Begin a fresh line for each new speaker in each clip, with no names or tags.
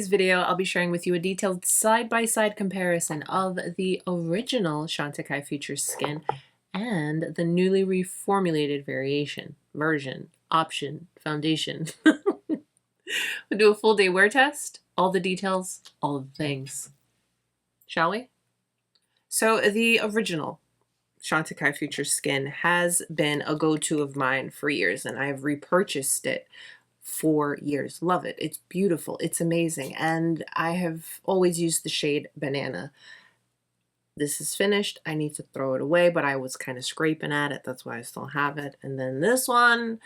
today's video, I'll be sharing with you a detailed side-by-side comparison of the original Chantecaille Future Skin and the newly reformulated option, foundation. We'll do a full day wear test, all the details, all the things. Shall we? So the original Chantecaille Future Skin has been a go-to of mine for years, and I've repurchased it for years. Love it. It's beautiful. It's amazing. And I have always used the shade Banana. This is finished. I need to throw it away, but I was kind of scraping at it. That's why I still have it. And then this one,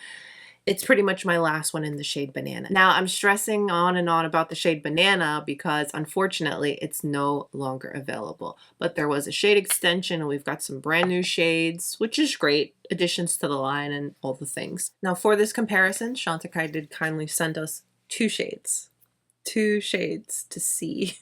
it's pretty much my last one in the shade Banana. Now, I'm stressing on and on about the shade Banana because unfortunately it's no longer available. But there was a shade extension and we've got some brand new shades, which is great. Additions to the line and all the things. Now for this comparison, Chantecaille did kindly send us two shades to see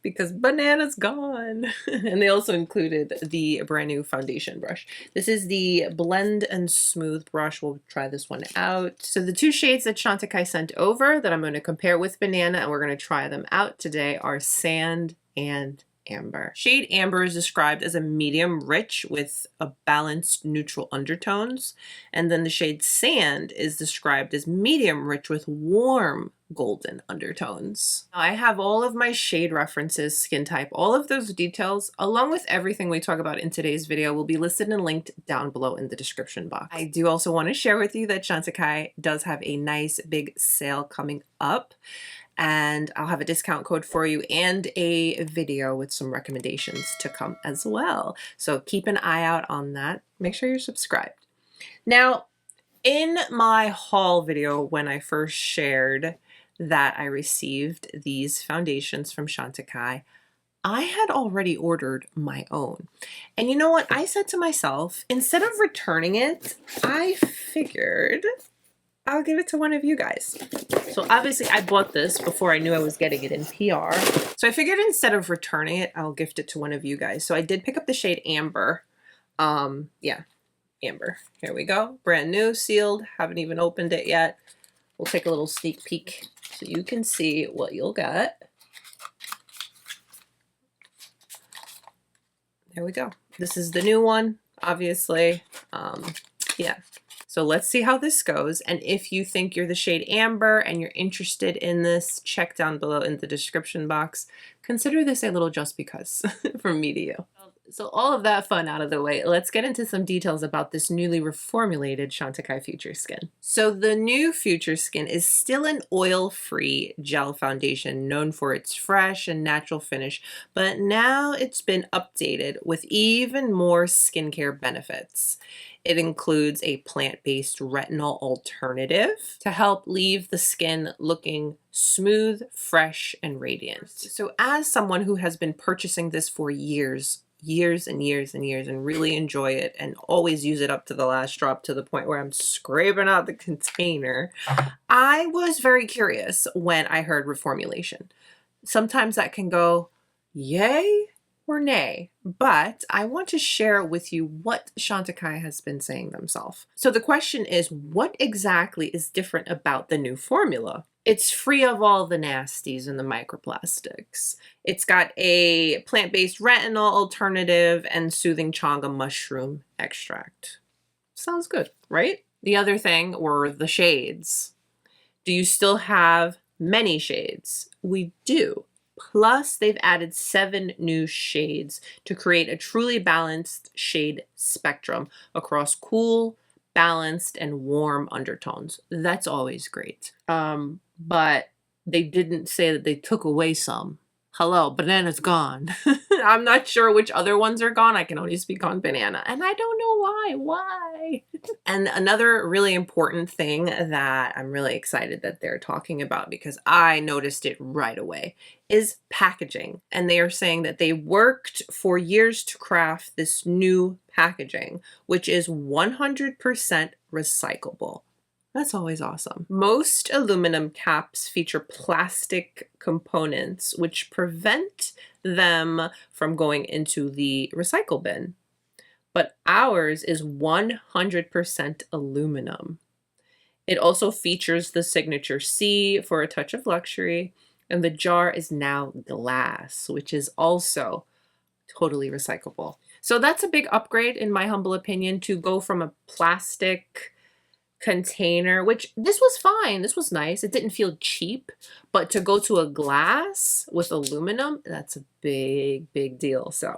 because Banana's gone. And they also included the brand new foundation brush. This is the Blend and Smooth brush. We'll try this one out. So the two shades that Chantecaille sent over that I'm going to compare with Banana and we're going to try them out today are Sand and Amber. Shade Amber is described as a medium rich with a balanced neutral undertones, and then the shade Sand is described as medium rich with warm golden undertones. Now, I have all of my shade references, skin type, all of those details, along with everything we talk about in today's video will be listed and linked down below in the description box. I do also want to share with you that Chantecaille does have a nice big sale coming up, and I'll have a discount code for you and a video with some recommendations to come as well. So keep an eye out on that. Make sure you're subscribed. Now, in my haul video, when I first shared that I received these foundations from Chantecaille, I had already ordered my own. And you know what? I said to myself, instead of returning it, I figured I'll give it to one of you guys. So obviously I bought this before I knew I was getting it in PR. So I figured instead of returning it, I'll gift it to one of you guys. So I did pick up the shade Amber. Yeah, Amber. Here we go. Brand new, sealed. Haven't even opened it yet. We'll take a little sneak peek so you can see what you'll get. There we go. This is the new one, obviously. Yeah. So let's see how this goes. And if you think you're the shade Amber and you're interested in this, check down below in the description box. Consider this a little just because from me to you. So all of that fun out of the way, let's get into some details about this newly reformulated Chantecaille Future Skin. So the new Future Skin is still an oil-free gel foundation known for its fresh and natural finish, but now it's been updated with even more skincare benefits. It includes a plant-based retinol alternative to help leave the skin looking smooth, fresh, and radiant. So as someone who has been purchasing this for years and years and really enjoy it and always use it up to the last drop to the point where I'm scraping out the container, I was very curious when I heard reformulation. Sometimes that can go yay or nay, but I want to share with you what Chantecaille has been saying themselves. So the question is, what exactly is different about the new formula? It's free of all the nasties and the microplastics. It's got a plant-based retinol alternative and soothing changa mushroom extract. Sounds good, right? The other thing were the shades. Do you still have many shades? We do. Plus, they've added 7 new shades to create a truly balanced shade spectrum across cool, balanced, and warm undertones. That's always great. But they didn't say that they took away some. Hello, Banana's gone. I'm not sure which other ones are gone. I can only speak on Banana, and I don't know why. Why? And another really important thing that I'm really excited that they're talking about, because I noticed it right away, is packaging. And they are saying that they worked for years to craft this new packaging, which is 100% recyclable. That's always awesome. Most aluminum caps feature plastic components which prevent them from going into the recycle bin. But ours is 100% aluminum. It also features the signature C for a touch of luxury, And the jar is now glass, which is also totally recyclable. So that's a big upgrade, in my humble opinion, to go from a plastic container, which this was fine. This was nice. It didn't feel cheap, but to go to a glass with aluminum, that's a big, big deal. So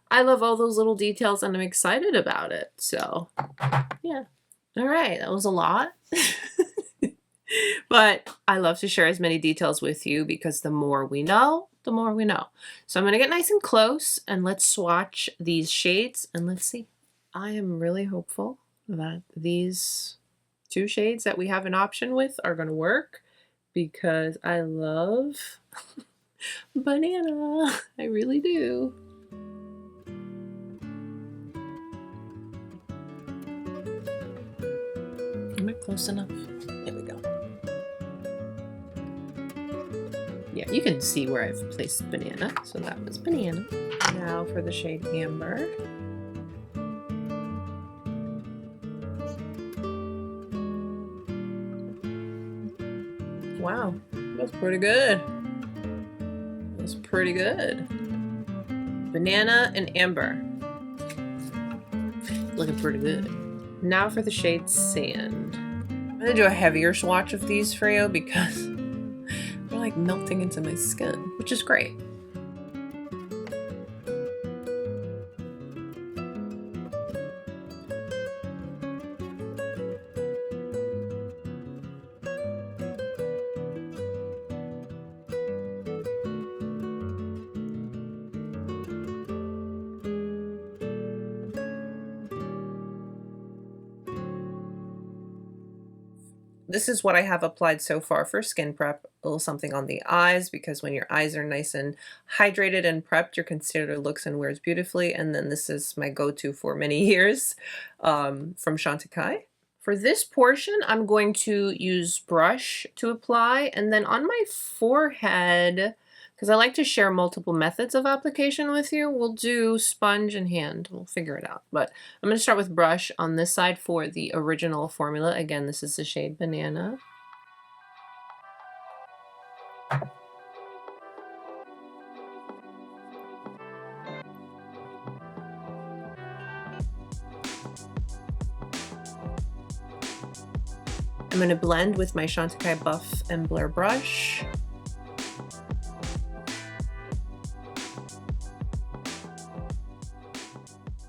I love all those little details and I'm excited about it. So yeah. All right. That was a lot. But I love to share as many details with you because the more we know, the more we know. So I'm going to get nice and close and let's swatch these shades and let's see. I am really hopeful that these 2 shades that we have an option with are going to work because I love banana. I really do. Am I close enough? There we go. Yeah, you can see where I've placed banana. So that was banana. Now for the shade amber. Wow, that's pretty good. That's pretty good. Banana and amber. Looking pretty good. Now for the shade sand. I'm gonna do a heavier swatch of these for you because they're like melting into my skin, which is great. This is what I have applied so far for skin prep. A little something on the eyes because when your eyes are nice and hydrated and prepped, your concealer looks and wears beautifully. And then this is my go-to for many years from Chantecaille. For this portion, I'm going to use brush to apply, and then on my forehead, because I like to share multiple methods of application with you, we'll do sponge and hand. We'll figure it out. But I'm going to start with brush on this side for the original formula. Again, this is the shade Banana. I'm going to blend with my Chantecaille Buff and Blur brush.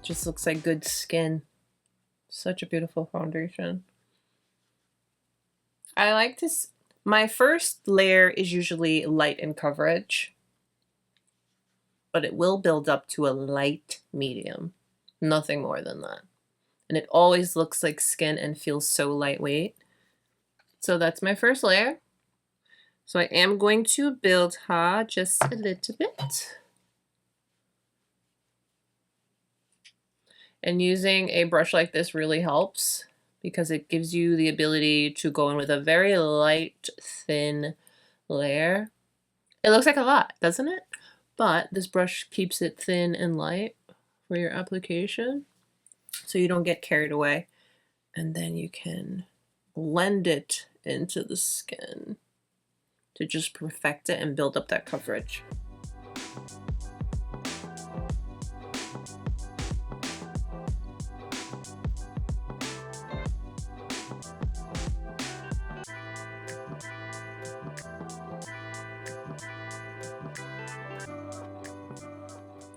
Just looks like good skin. Such a beautiful foundation. I like this. My first layer is usually light in coverage, but it will build up to a light medium. Nothing more than that. And it always looks like skin and feels so lightweight. So that's my first layer. So I am going to build her just a little bit. And using a brush like this really helps because it gives you the ability to go in with a very light, thin layer. It looks like a lot, doesn't it? But this brush keeps it thin and light for your application so you don't get carried away. And then you can blend it into the skin to just perfect it and build up that coverage.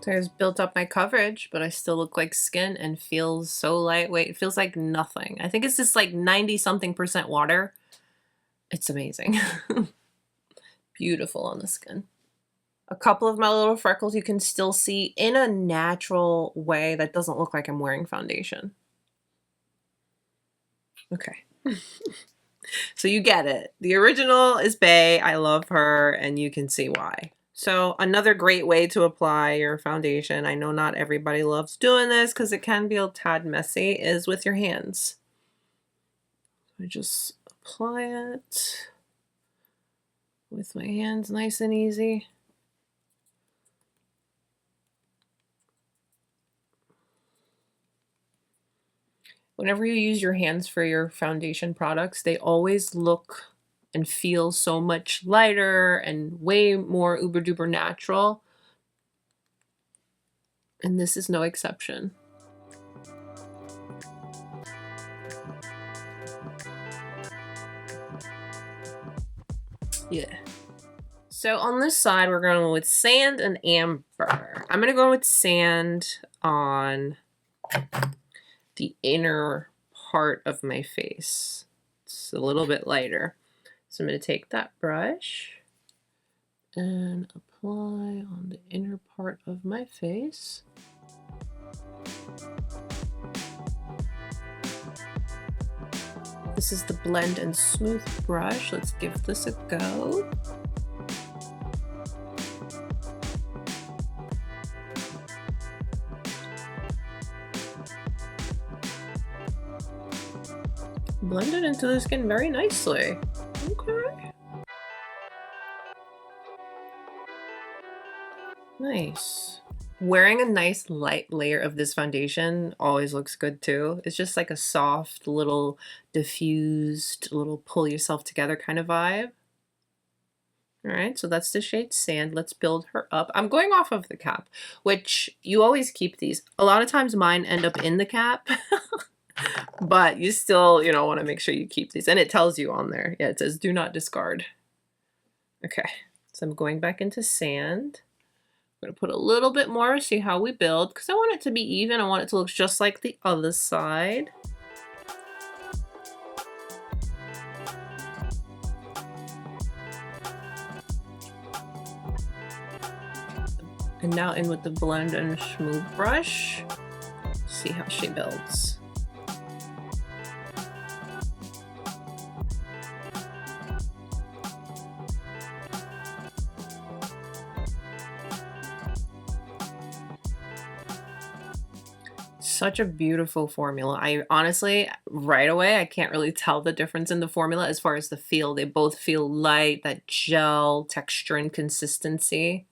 So I just built up my coverage, but I still look like skin and feels so lightweight. It feels like nothing. I think it's just like 90-something% water. It's amazing. Beautiful on the skin. A couple of my little freckles you can still see in a natural way that doesn't look like I'm wearing foundation. Okay. So you get it. The original is Bae. I love her and you can see why. So another great way to apply your foundation, I know not everybody loves doing this because it can be a tad messy, is with your hands. I just apply it with my hands nice and easy. Whenever you use your hands for your foundation products, they always look and feel so much lighter and way more uber duper natural. And this is no exception. Yeah. So on this side, we're going with sand and amber. I'm going to go with sand on the inner part of my face. It's a little bit lighter. So I'm going to take that brush and apply on the inner part of my face. This is the Blend and Smooth brush. Let's give this a go. Blend it into the skin very nicely. Okay. Nice. Wearing a nice light layer of this foundation always looks good too. It's just like a soft, little diffused, little pull yourself together kind of vibe. All right, so that's the shade Sand. Let's build her up. I'm going off of the cap, which you always keep these. A lot of times mine end up in the cap. But you still, you know, want to make sure you keep these. And it tells you on there. Yeah, it says do not discard. Okay, so I'm going back into Sand. I'm going to put a little bit more, see how we build, because I want it to be even. I want it to look just like the other side. And now in with the Blend and Smooth brush. See how she builds. Such a beautiful formula. I honestly, right away, I can't really tell the difference in the formula as far as the feel. They both feel light, that gel texture and consistency.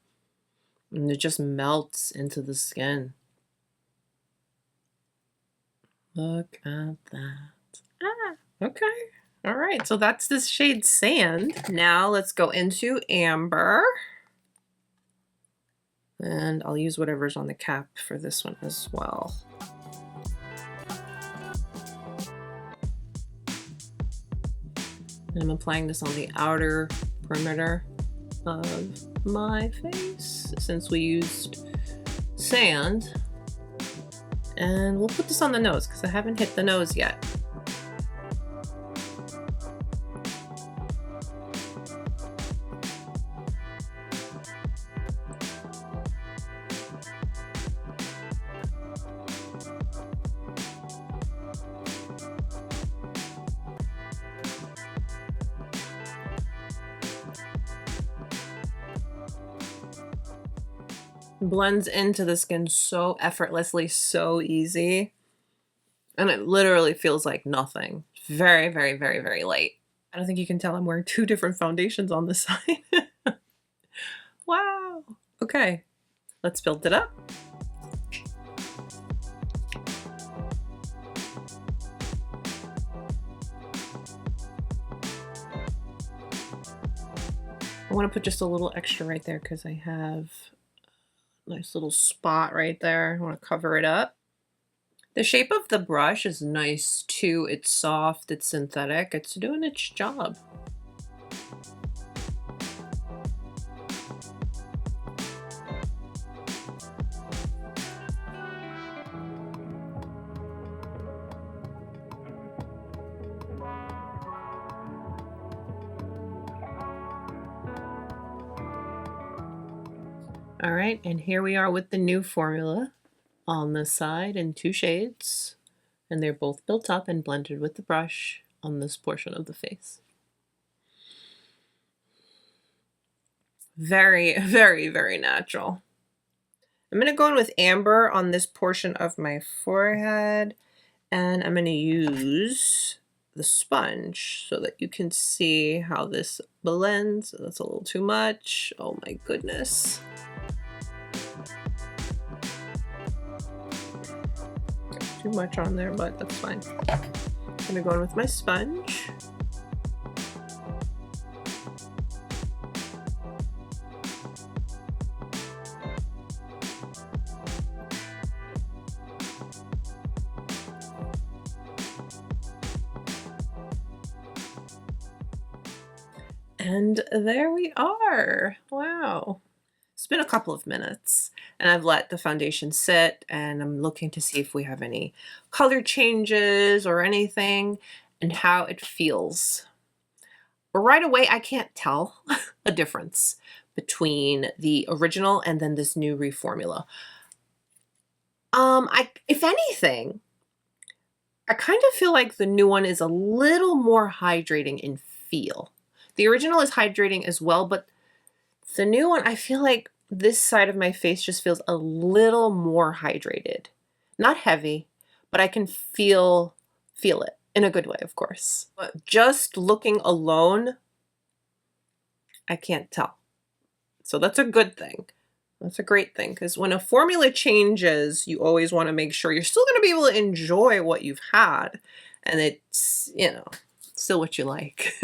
And it just melts into the skin. Look at that. Ah, okay. All right, so that's this shade Sand. Now let's go into Amber. And I'll use whatever's on the cap for this one as well. And I'm applying this on the outer perimeter of my face since we used sand. And we'll put this on the nose because I haven't hit the nose yet. Blends into the skin so effortlessly, so easy. And it literally feels like nothing. Very, very, very, very light. I don't think you can tell I'm wearing two different foundations on the side. Wow. Okay, let's build it up. I want to put just a little extra right there because I have nice little spot right there. I want to cover it up. The shape of the brush is nice too. It's soft, it's synthetic, it's doing its job. All right, and here we are with the new formula on this side in two shades, and they're both built up and blended with the brush on this portion of the face. Very, very, very natural. I'm going to go in with Amber on this portion of my forehead, and I'm going to use the sponge so that you can see how this blends. That's a little too much. Oh my goodness. Too much on there, but that's fine. I'm gonna go in with my sponge. And there we are. Wow. It's been a couple of minutes and I've let the foundation sit and I'm looking to see if we have any color changes or anything and how it feels. But right away, I can't tell a difference between the original and then this new reformula. If anything, I kind of feel like the new one is a little more hydrating in feel. The original is hydrating as well, but the new one, I feel like this side of my face just feels a little more hydrated. Not heavy, but I can feel it in a good way, of course. But just looking alone, I can't tell. So that's a good thing. That's a great thing, because when a formula changes, you always want to make sure you're still going to be able to enjoy what you've had. And it's, you know, still what you like.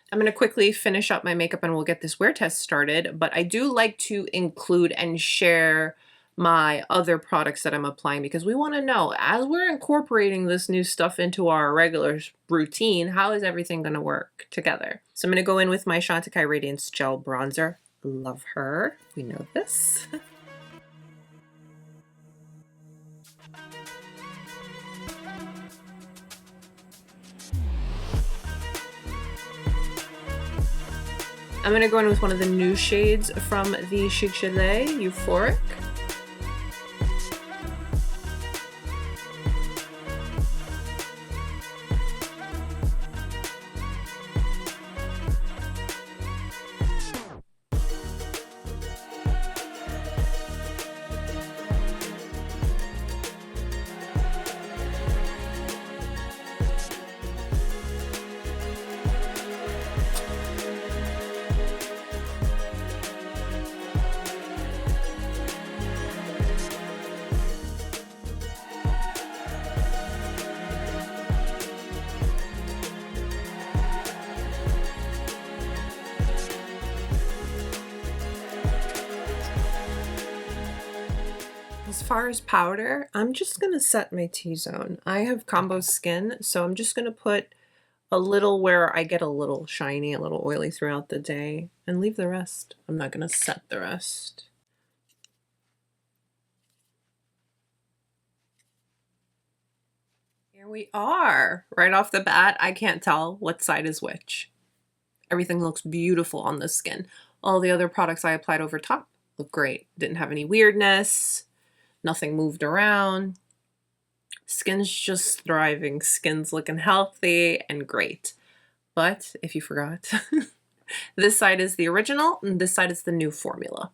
I'm going to quickly finish up my makeup and we'll get this wear test started. But I do like to include and share my other products that I'm applying because we want to know, as we're incorporating this new stuff into our regular routine, how is everything going to work together? So I'm going to go in with my Chantecaille Radiance Gel Bronzer. Love her. We know this. I'm going to go in with one of the new shades from the Cheek Gelee, Euphoric. As far as powder, I'm just going to set my T-zone. I have combo skin, so I'm just going to put a little where I get a little shiny, a little oily throughout the day, and leave the rest. I'm not going to set the rest. Here we are. Right off the bat, I can't tell what side is which. Everything looks beautiful on the skin. All the other products I applied over top look great. Didn't have any weirdness. Nothing moved around. Skin's just thriving. Skin's looking healthy and great. But if you forgot, this side is the original and this side is the new formula.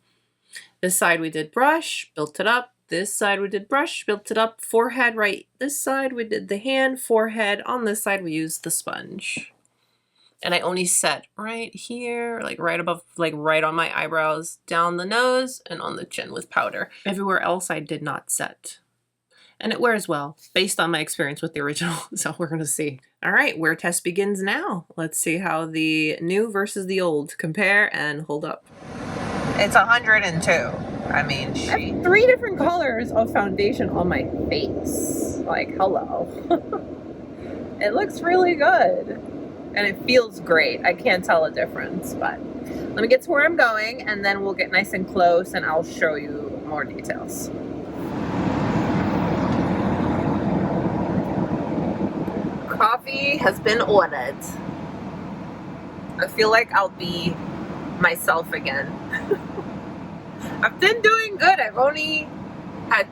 This side we did brush, built it up. This side we did brush, built it up. Forehead, right. This side we did the hand, forehead. On this side we used the sponge. And I only set right here, like right above, like right on my eyebrows, down the nose, and on the chin with powder. Everywhere else I did not set. And it wears well, based on my experience with the original, so we're gonna see. All right, wear test begins now. Let's see how the new versus the old compare and hold up. It's 102. I mean, I have 3 different colors of foundation on my face. Like, hello. It looks really good. And it feels great. I can't tell a difference, but let me get to where I'm going and then we'll get nice and close and I'll show you more details. Coffee has been ordered. I feel like I'll be myself again. I've been doing good. I've only had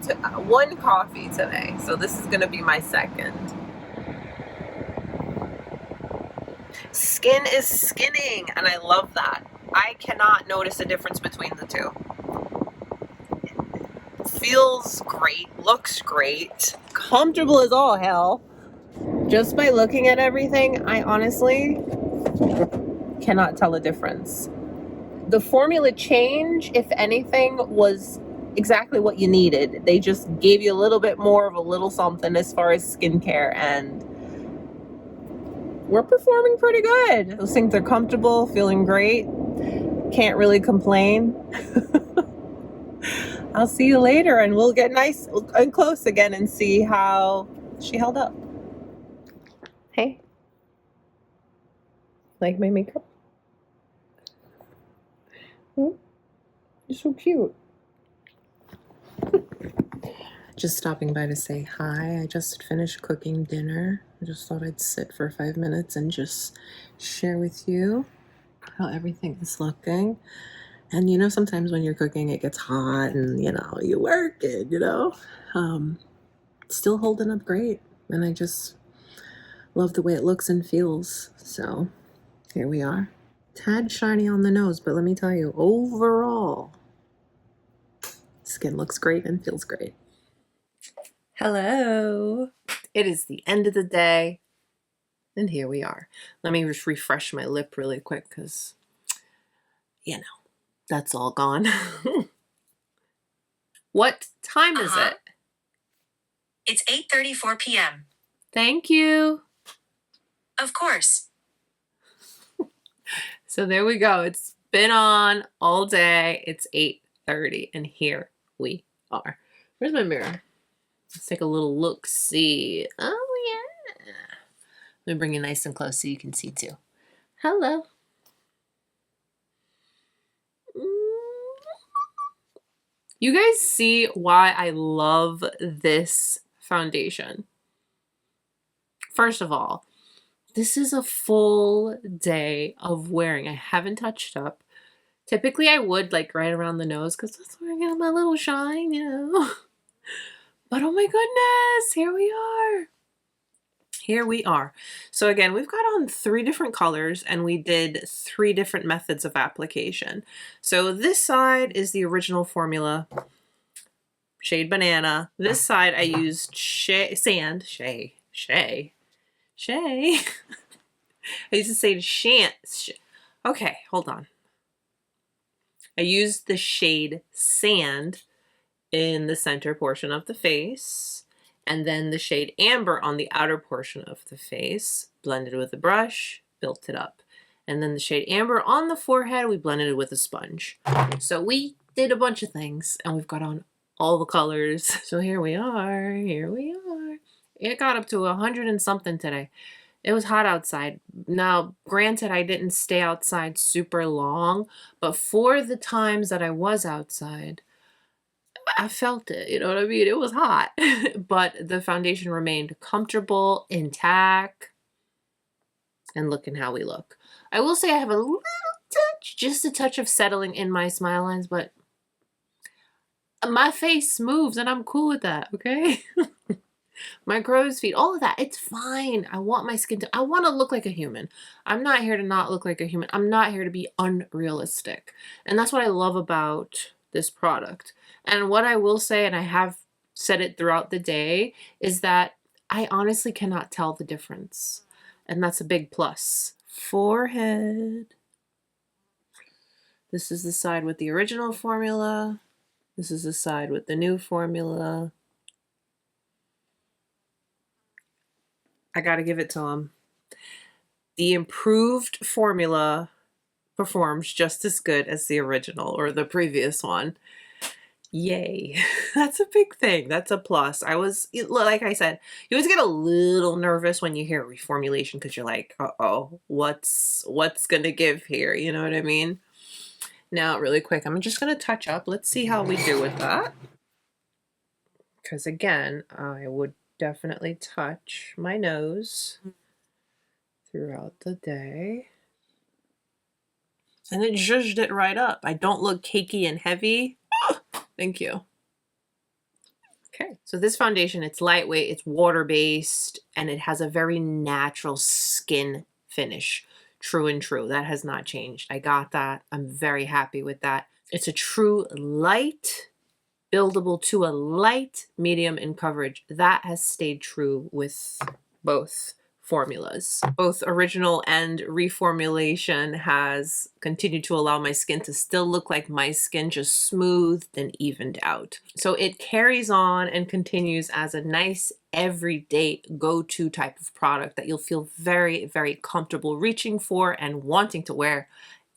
1 coffee today, so this is gonna be my second. Skin is skinning, and I love that. I cannot notice a difference between the two. Feels great, looks great, comfortable as all hell. Just by looking at everything, I honestly cannot tell a difference. The formula change, if anything, was exactly what you needed. They just gave you a little bit more of a little something as far as skincare, and we're performing pretty good. Those things are comfortable, feeling great. Can't really complain. I'll see you later and we'll get nice and close again and see how she held up. Hey. Like my makeup? You're so cute. Just stopping by to say hi. I just finished cooking dinner. I just thought I'd sit for 5 minutes and just share with you how everything is looking. And you know, sometimes when you're cooking, it gets hot and you know, you work it, you know. Still holding up great. And I just love the way it looks and feels. So here we are. Tad shiny on the nose, but let me tell you, overall, skin looks great and feels great. Hello. It is the end of the day, and here we are. Let me just refresh my lip really quick because, you know, that's all gone. What time is it?
It's 8:34 p.m.
Thank you.
Of course.
So there we go. It's been on all day. It's 8:30, and here we are. Where's my mirror? Let's take a little look-see. Oh, yeah. Let me bring you nice and close so you can see too. Hello. You guys see why I love this foundation. First of all, this is a full day of wearing. I haven't touched up. Typically I would like right around the nose because that's where I get my little shine, you know. But oh my goodness, here we are. Here we are. So again, we've got on 3 different colors and we did 3 different methods of application. So this side is the original formula, shade Banana. This side I used sand. I used to say okay, hold on. I used the shade Sand in the center portion of the face, and then the shade Amber on the outer portion of the face, blended with a brush, built it up. And then the shade Amber on the forehead, we blended it with a sponge. So we did a bunch of things, and we've got on all the colors. So here we are, here we are. It got up to 100 and something today. It was hot outside. Now, granted, I didn't stay outside super long, but for the times that I was outside, I felt it, you know what I mean? It was hot, but the foundation remained comfortable, intact, and looking how we look. I will say I have a little touch, just a touch of settling in my smile lines, but my face moves and I'm cool with that, okay? My crow's feet, all of that, it's fine. I want my skin to, I want to look like a human. I'm not here to not look like a human. I'm not here to be unrealistic. And that's what I love about this product. And what I will say, and I have said it throughout the day, is that I honestly cannot tell the difference. And that's a big plus. Forehead. This is the side with the original formula. This is the side with the new formula. I gotta give it to them. The improved formula performs just as good as the original or the previous one. Yay. That's a big thing. That's a plus. Like I said, you always get a little nervous when you hear reformulation because you're like, uh-oh, what's gonna give here? You know what I mean? Now, really quick, I'm just gonna touch up. Let's see how we do with that. Because again, I would definitely touch my nose throughout the day. And it zhuzhed it right up. I don't look cakey and heavy. Thank you. Okay, so this foundation, it's lightweight, it's water-based, and it has a very natural skin finish. True and true. That has not changed. I got that. I'm very happy with that. It's a true light, buildable to a light, medium in coverage. That has stayed true with both formulas. Both original and reformulation has continued to allow my skin to still look like my skin, just smoothed and evened out. So it carries on and continues as a nice everyday go-to type of product that you'll feel very, very comfortable reaching for and wanting to wear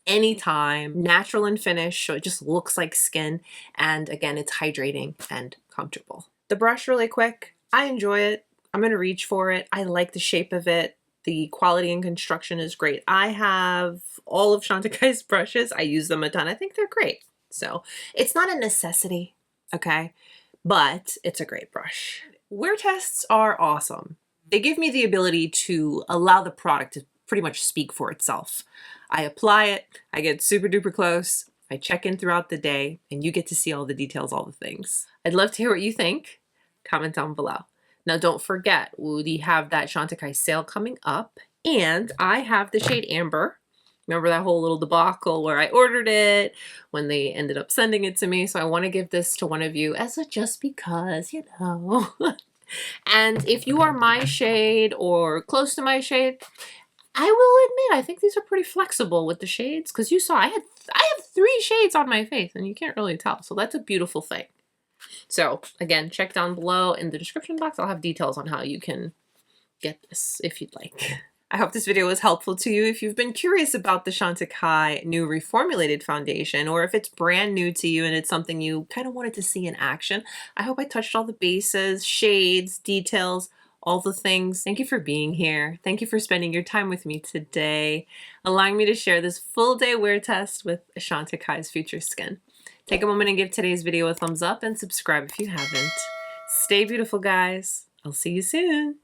anytime. Natural and finish, so it just looks like skin, and again, it's hydrating and comfortable. The brush, really quick, I enjoy it. I'm gonna reach for it. I like the shape of it. The quality and construction is great. I have all of Chantecaille's brushes. I use them a ton. I think they're great. So it's not a necessity, okay? But it's a great brush. Wear tests are awesome. They give me the ability to allow the product to pretty much speak for itself. I apply it, I get super duper close, I check in throughout the day, and you get to see all the details, all the things. I'd love to hear what you think. Comment down below. Now don't forget, we have that Chantecaille sale coming up, and I have the shade Amber. Remember that whole little debacle where I ordered it when they ended up sending it to me. So I want to give this to one of you as a just because, you know. And if you are my shade or close to my shade, I will admit, I think these are pretty flexible with the shades, because you saw I have 3 shades on my face and you can't really tell. So that's a beautiful thing. So again, check down below in the description box. I'll have details on how you can get this if you'd like. I hope this video was helpful to you. If you've been curious about the Chantecaille new Reformulated foundation, or if it's brand new to you and it's something you kind of wanted to see in action, I hope I touched all the bases, shades, details, all the things. Thank you for being here. Thank you for spending your time with me today, allowing me to share this full day wear test with Chantecaille Future Skin. Take a moment and give today's video a thumbs up and subscribe if you haven't. Stay beautiful, guys. I'll see you soon.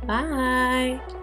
Bye.